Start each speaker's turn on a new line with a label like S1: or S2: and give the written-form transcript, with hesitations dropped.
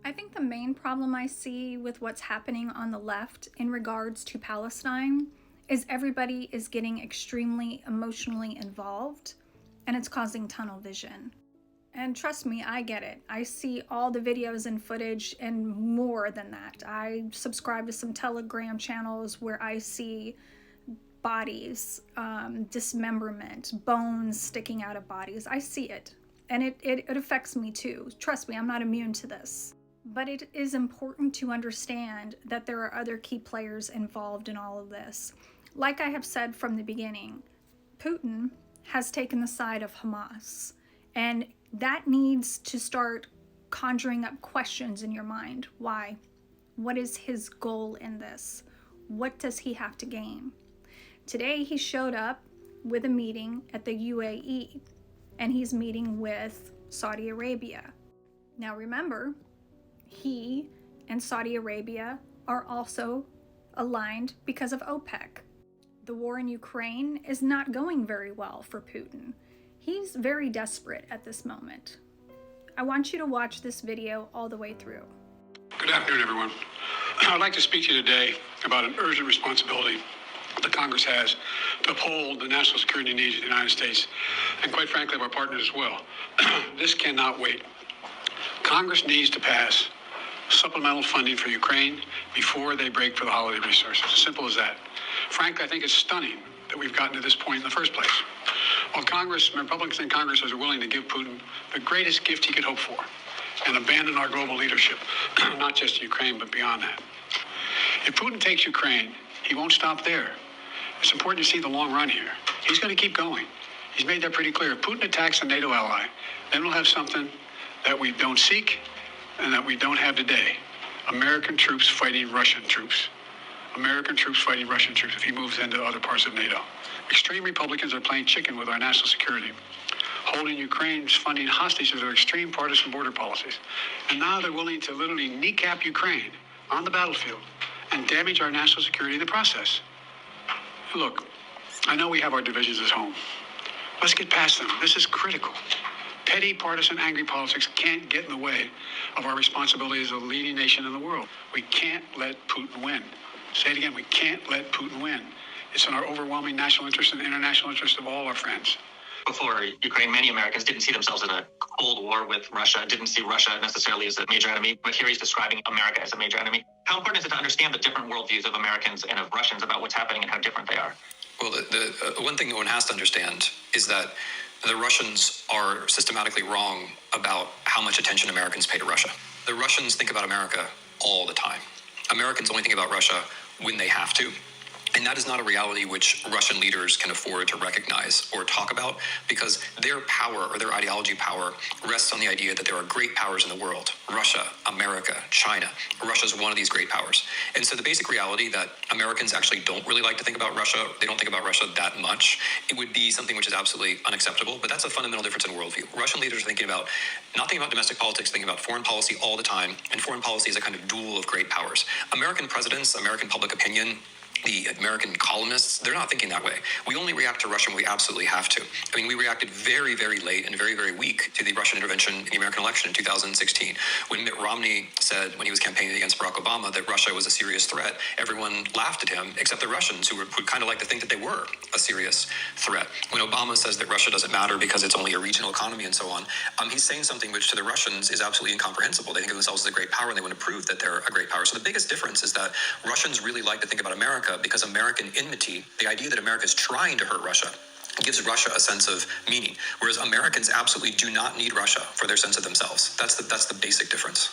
S1: I think the main problem I see with what's happening on the left in regards to Palestine is everybody is getting extremely emotionally involved, and it's causing tunnel vision. And trust me, I get it. I see all the videos and footage and more than that. I subscribe to some Telegram channels where I see bodies, dismemberment, bones sticking out of bodies. I see it. And it affects me too. Trust me, I'm not immune to this. But it is important to understand that there are other key players involved in all of this. Like I have said from the beginning, Putin has taken the side of Hamas. And that needs to start conjuring up questions in your mind. Why? What is his goal in this? What does he have to gain? Today he showed up with a meeting at the UAE, and he's meeting with Saudi Arabia. Now remember, he and Saudi Arabia are also aligned because of OPEC. The war in Ukraine is not going very well for Putin. He's very desperate at this moment. I want you to watch this video all the way through.
S2: Good afternoon, everyone. I'd like to speak to you today about an urgent responsibility that Congress has to uphold the national security needs of the United States and, quite frankly, of our partners as well. This cannot wait. Congress needs to pass supplemental funding for Ukraine before they break for the holiday resources. As simple as that. Frankly, I think it's stunning that we've gotten to this point in the first place. While Republicans in Congress are willing to give Putin the greatest gift he could hope for and abandon our global leadership, not just Ukraine, but beyond that. If Putin takes Ukraine, he won't stop there. It's important to see the long run here. He's going to keep going. He's made that pretty clear. If Putin attacks a NATO ally, then we'll have something that we don't seek and that we don't have today. American troops fighting Russian troops. American troops fighting Russian troops if he moves into other parts of NATO. Extreme Republicans are playing chicken with our national security, holding Ukraine's funding hostage to their extreme partisan border policies. And now they're willing to literally kneecap Ukraine on the battlefield and damage our national security in the process. Look, I know we have our divisions at home. Let's get past them. This is critical. Petty, partisan, angry politics can't get in the way of our responsibility as a leading nation in the world. We can't let Putin win. Say it again, we can't let Putin win. It's in our overwhelming national interest and international interest of all our friends.
S3: Before Ukraine, many Americans didn't see themselves in a Cold War with Russia, didn't see Russia necessarily as a major enemy, but here he's describing America as a major enemy. How important is it to understand the different worldviews of Americans and of Russians about what's happening and how different they are?
S4: Well, the one thing one has to understand is that the Russians are systematically wrong about how much attention Americans pay to Russia. The Russians think about America all the time. Americans only think about Russia when they have to. And that is not a reality which Russian leaders can afford to recognize or talk about, because their power or their ideology power rests on the idea that there are great powers in the world. Russia, America, China. Russia is one of these great powers. And so the basic reality that Americans actually don't really like to think about Russia, they don't think about Russia that much, it would be something which is absolutely unacceptable. But that's a fundamental difference in worldview. Russian leaders are thinking about, not thinking about domestic politics, thinking about foreign policy all the time. And foreign policy is a kind of duel of great powers. American presidents, American public opinion, the American columnists, they're not thinking that way. We only react to Russia when we absolutely have to. I mean, we reacted very, very late and very, very weak to the Russian intervention in the American election in 2016. When Mitt Romney said, when he was campaigning against Barack Obama, that Russia was a serious threat, everyone laughed at him, except the Russians, who would kind of like to think that they were a serious threat. When Obama says that Russia doesn't matter because it's only a regional economy and so on, he's saying something which to the Russians is absolutely incomprehensible. They think of themselves as a great power and they want to prove that they're a great power. So the biggest difference is that Russians really like to think about America because American enmity, the idea that America is trying to hurt Russia, gives Russia a sense of meaning, whereas Americans absolutely do not need Russia for their sense of themselves. That's the basic difference.